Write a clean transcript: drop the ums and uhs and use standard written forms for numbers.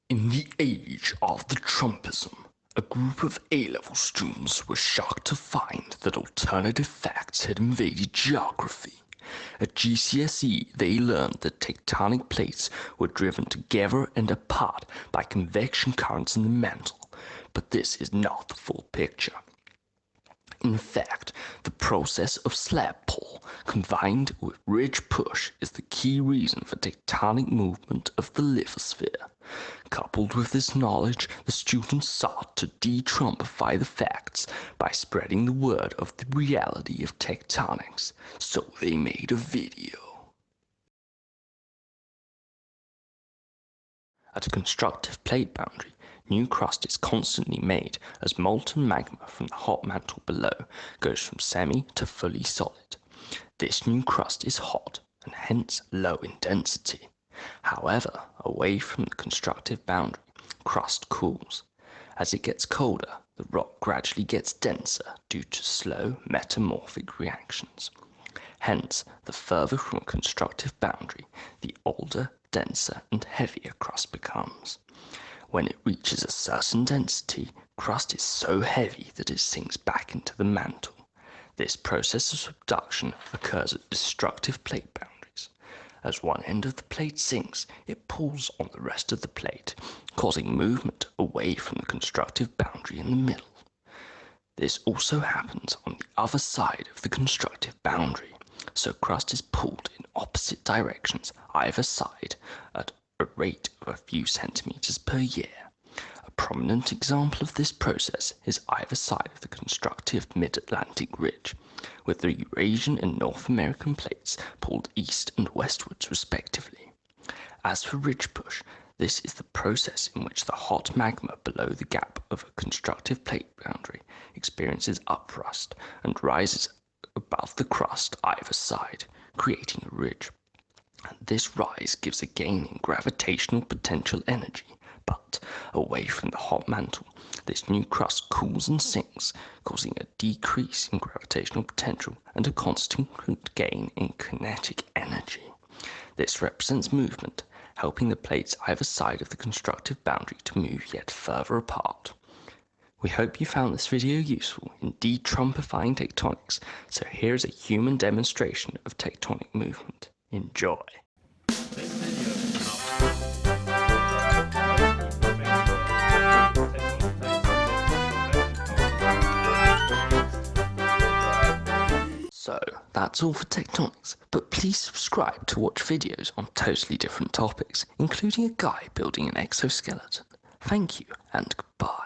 In the age of the Trumpism, a group of A-level students were shocked to find that alternative facts had invaded geography. At GCSE, they learned that tectonic plates were driven together and apart by convection currents in the mantle, but this is not the full picture. In fact, the process of slab pull combined with ridge push is the key reason for tectonic movement of the lithosphere. Coupled with this knowledge, the students sought to de-Trumpify the facts by spreading the word of the reality of tectonics, so they made a video. At a constructive plate boundary, new crust is constantly made as molten magma from the hot mantle below goes from semi to fully solid. This new crust is hot and hence low in density. However, away from the constructive boundary, crust cools. As it gets colder, the rock gradually gets denser due to slow metamorphic reactions. Hence, the further from a constructive boundary, the older, denser and heavier crust becomes. When it reaches a certain density, crust is so heavy that it sinks back into the mantle. This process of subduction occurs at destructive plate boundaries. As one end of the plate sinks, it pulls on the rest of the plate, causing movement away from the constructive boundary in the middle. This also happens on the other side of the constructive boundary, so crust is pulled in opposite directions either side at a rate of a few centimeters per year. A prominent example of this process is either side of the constructive mid-Atlantic ridge, with the Eurasian and North American plates pulled east and westwards respectively. As for ridge push, this is the process in which the hot magma below the gap of a constructive plate boundary experiences upthrust and rises above the crust either side, creating a ridge. This rise gives a gain in gravitational potential energy, but away from the hot mantle, this new crust cools and sinks, causing a decrease in gravitational potential and a consequent gain in kinetic energy. This represents movement, helping the plates either side of the constructive boundary to move yet further apart. We hope you found this video useful in de-Trumpifying tectonics, so here's a human demonstration of tectonic movement. Enjoy. So, that's all for tectonics, but please subscribe to watch videos on totally different topics, including a guy building an exoskeleton. Thank you, and goodbye.